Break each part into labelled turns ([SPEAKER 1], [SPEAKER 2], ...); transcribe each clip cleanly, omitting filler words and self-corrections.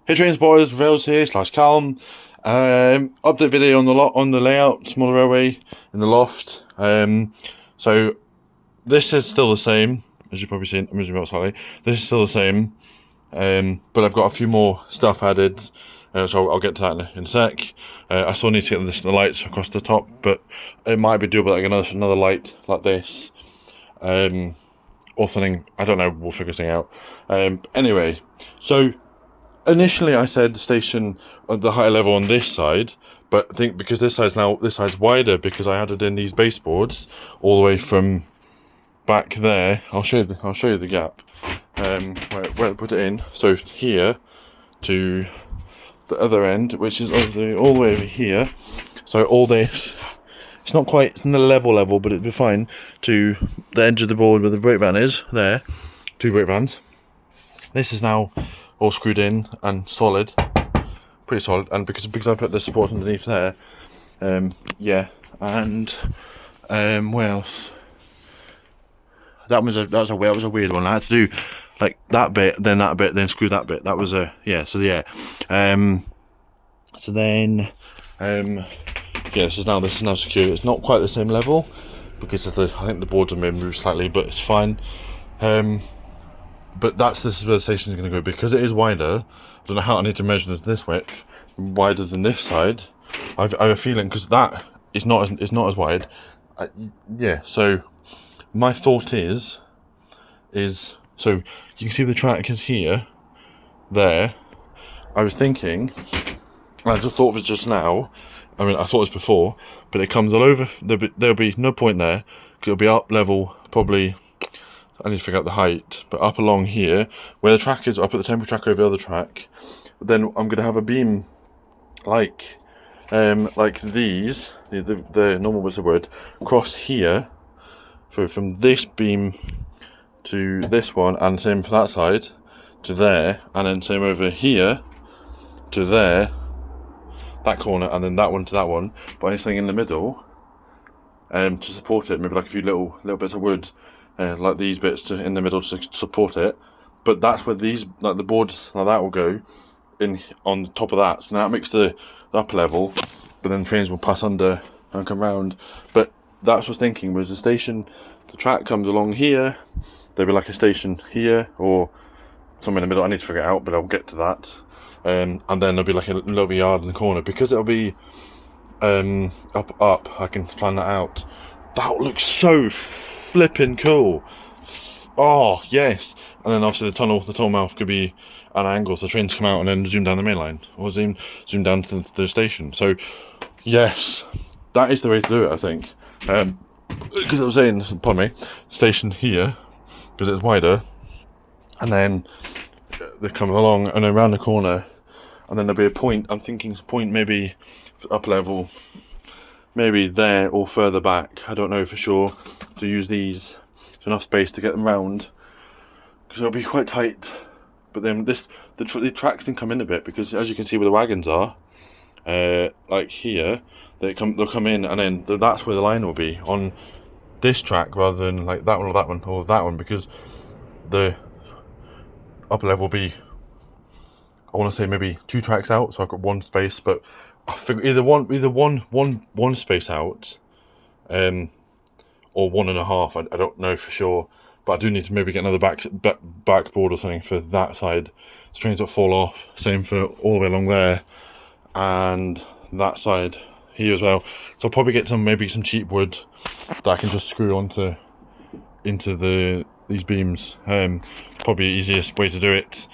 [SPEAKER 1] Hey train spotters, Rails here /Calm. Update video on the layout, smaller railway in the loft. So this is still the same, as you've probably seen. I'm moving about slightly. This is still the same, but I've got a few more stuff added. So I'll get to that in a sec. I still need to get the lights across the top, but it might be doable like another light like this, or something. I don't know. We'll figure something out. Anyway, so. Initially, I said station at the higher level on this side, but I think because this side's wider because I added in these baseboards all the way from back there. I'll show you the gap. Where to put it in. So here to the other end, which is all the way over here. So all this, it's not quite level, but it'd be fine to the edge of the board where the brake van is. There, 2 brake vans. This is now all screwed in and solid, pretty solid, and because I put the support underneath there, yeah, and what else? That was a weird one. I had to do like that bit, then screw that bit. That was yeah. So then yeah, this is now secure. It's not quite the same level because of I think the boards are moved slightly, but it's fine. But this is where the station is going to go because it is wider. I don't know how I need to measure this width wider than this side. I have a feeling because that is not as wide. Yeah. So my thought is so you can see the track is here, there. I was thinking, I just thought of it just now. I mean, I thought this before, but it comes all over. There'll be no point there because it'll be up level probably. I need to figure out the height, but up along here, where the track is, I'll put the temporary track over the other track. Then I'm going to have a beam like these, the normal bits of wood, cross here, so from this beam to this one, and same for that side, to there, and then same over here, to there, that corner, and then that one to that one, but anything in the middle, to support it, maybe like a few little bits of wood, like these bits in the middle to support it, but that's where these, like the boards like that, will go in on top of that. So that makes the upper level, but then trains will pass under and come round. But that's what I was thinking, was the station, the track comes along here, there'll be like a station here or somewhere in the middle. I need to figure it out, but I'll get to that. And then there'll be like a little yard in the corner because it'll be up. I can plan that out. That looks so flipping cool. Oh yes. And then obviously the tunnel mouth could be at an angle, so trains come out and then zoom down the main line, or zoom down to the station. So yes, that is the way to do it, I think. Because I was saying, pardon me, station here because it's wider, and then they come along and then around the corner, and then there'll be a point. I'm thinking point maybe up level, maybe there or further back. I don't know for sure. To use these, there's enough space to get them round because it'll be quite tight. But then the tracks can come in a bit because as you can see where the wagons are, like here, they'll come in, and then that's where the line will be on this track rather than like that one or that one or that one, because the upper level will be, I want to say maybe 2 tracks out, so I've got 1 space, but I figure either one space out, or 1.5. I don't know for sure, but I do need to maybe get another backboard or something for that side. So trains don't fall off. Same for all the way along there, and that side here as well. So I'll probably get maybe some cheap wood that I can just screw into these beams. Probably the easiest way to do it.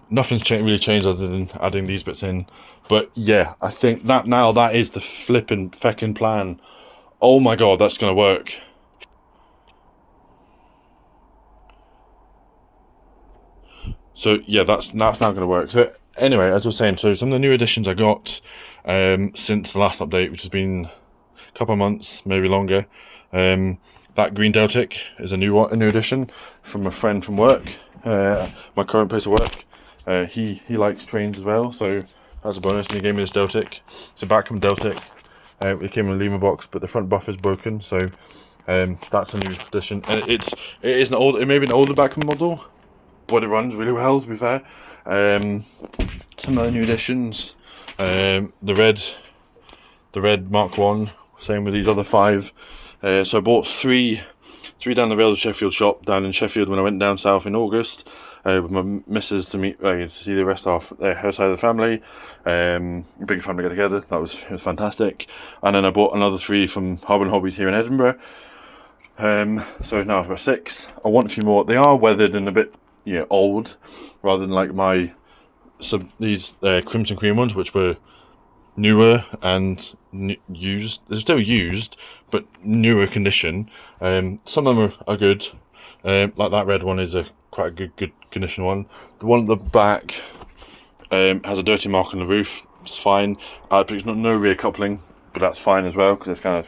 [SPEAKER 1] Nothing's really changed other than adding these bits in. But yeah, I think that is the flipping feckin' plan. Oh my god, that's gonna work. So yeah, that's now gonna work. So anyway, as I was saying, so some of the new additions I got since the last update, which has been a couple of months, maybe longer. That green Deltic is a new addition from a friend from work, my current place of work. He likes trains as well, so that's a bonus, and he gave me this Deltic. It's a Backham Deltic. It came in a Lima box, but the front buffer is broken, so that's a new addition. And it is an old, it may be an older Backham model, but it runs really well, to be fair. Some other new additions, the red Mark 1, same with these other 5. So I bought three down the Rails of Sheffield shop down in Sheffield when I went down south in August with my missus to see the rest of her side of the family. Big family get together. It was fantastic. And then I bought another 3 from Harbour Hobbies here in Edinburgh. So now I've got 6. I want a few more. They are weathered and a bit old, rather than like these Crimson Cream ones, which were newer and used. They're still used, but newer condition. Some of them are good. Like that red one is quite a good condition one. The one at the back has a dirty mark on the roof. It's fine. But it's no rear coupling, but that's fine as well because it's kind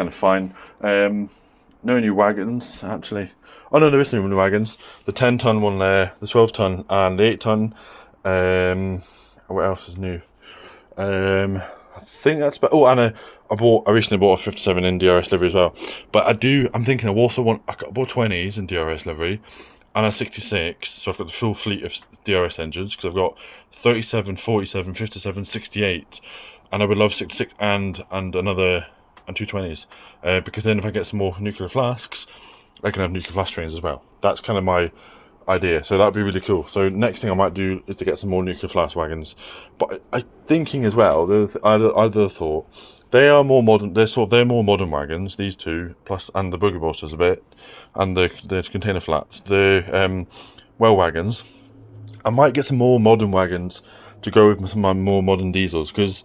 [SPEAKER 1] of fine. No new wagons actually. Oh no, there is new wagons. The 10-ton one there, the 12-ton, and the 8-ton. What else is new? I think that's about. Oh, and I recently bought a 57 in DRS livery as well. But I'm thinking I also want. I bought 20s in DRS livery, and a 66. So I've got the full fleet of DRS engines because I've got 37, 47, 57, 68, and I would love 66 and 2 20s. Because then if I get some more nuclear flasks, I can have nuclear flask trains as well. That's kind of my idea, so that'd be really cool. So next thing I might do is to get some more nuclear flask wagons. But I'm thinking as well, I thought they are more modern. They're more modern wagons. These 2 plus, and the boogie boasters a bit, and the container flats. The well wagons. I might get some more modern wagons to go with some of my more modern diesels because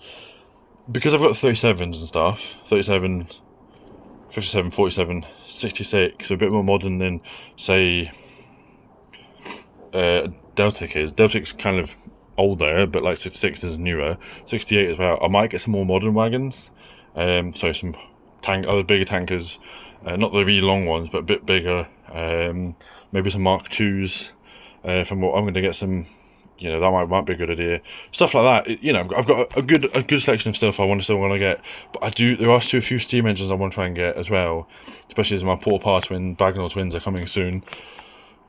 [SPEAKER 1] I've got 37s and stuff. 37, 57, 47, 66. So a bit more modern than say. Deltic is. Deltic's kind of older, but like 66 is newer. 68 as well. I might get some more modern wagons. So some other bigger tankers, not the really long ones, but a bit bigger. Maybe some Mark 2s. From what I'm going to get some, that might be a good idea. Stuff like that. I've got a good selection of stuff I still want to get. But there are still a few steam engines I want to try and get as well. Especially as my Porta Twin, Bagnall twins are coming soon.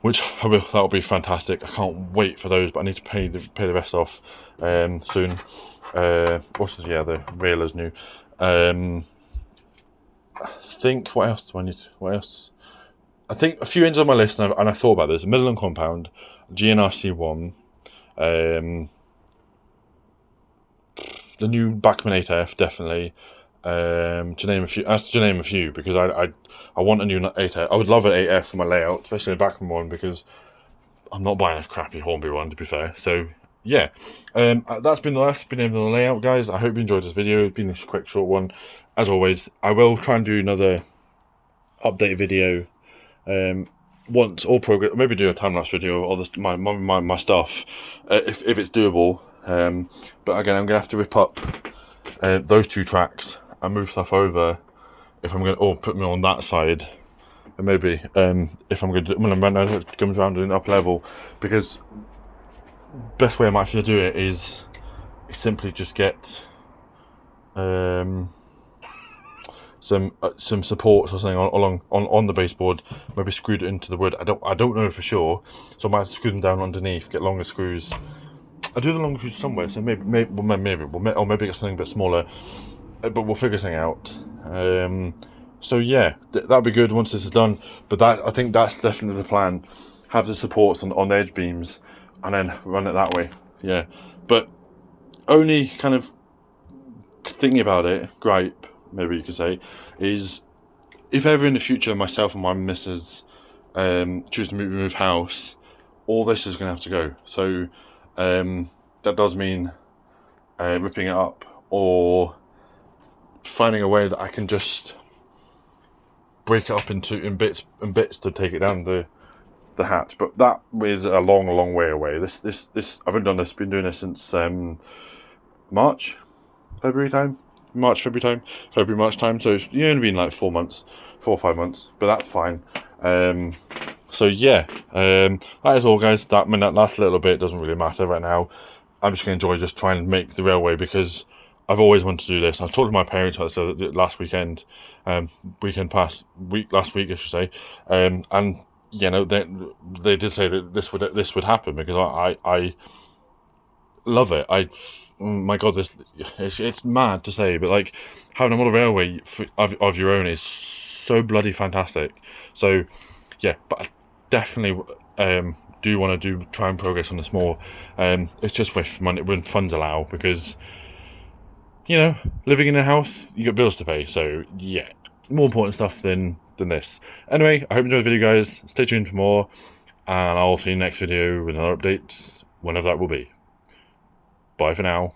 [SPEAKER 1] Which that'll be fantastic. I can't wait for those, but I need to pay the rest off soon. The railer's new. I think what else do I need? What else? I think a few engines on my list, and I thought about this: Midland Compound, GNRC1, the new Bachmann 8F, definitely. To name a few, because I want a new 8F. I would love an 8F for my layout, especially a Bachmann one, because I'm not buying a crappy Hornby one, to be fair. So yeah, that's been the layout, guys. I hope you enjoyed this video. It's been a quick, short one. As always, I will try and do another update video once all progress. Maybe do a time lapse video of all my stuff if it's doable. But again, I'm gonna have to rip up those 2 tracks and move stuff over if I'm going to, or put me on that side, and maybe if I'm going to, when it comes around to an up level, because best way I'm actually to do it is simply just get some supports or something on the baseboard, maybe screwed it into the wood. I don't know for sure, so I might have to screw them down underneath, get longer screws. I do the longer screws somewhere, so maybe get something a bit smaller. But we'll figure something out. So yeah, that'll be good once this is done. But I think that's definitely the plan. Have the supports on the edge beams, and then run it that way. Yeah. But only kind of thinking about it, gripe, maybe you could say, is if ever in the future myself and my missus choose to move house, all this is going to have to go. So that does mean ripping it up or finding a way that I can just break it up in bits to take it down the hatch. But that is a long way away. This I've been doing this since March, February time. So it's only been like 4 or 5 months, but that's fine. So yeah, that is all, guys. That last little bit doesn't really matter right now. I'm just going to enjoy just trying to make the railway, because I've always wanted to do this. I talked to my parents about this last weekend, last week I should say, and you know, they did say that this would happen, because I love it. My God, this it's mad to say, but like having a model railway of your own is so bloody fantastic. So yeah, but I definitely do want to try and progress on this more. It's just with money, when funds allow, because you know, living in a house, you got bills to pay. So yeah, more important stuff than this. Anyway, I hope you enjoyed the video, guys. Stay tuned for more, and I'll see you next video with another update, whenever that will be. Bye for now.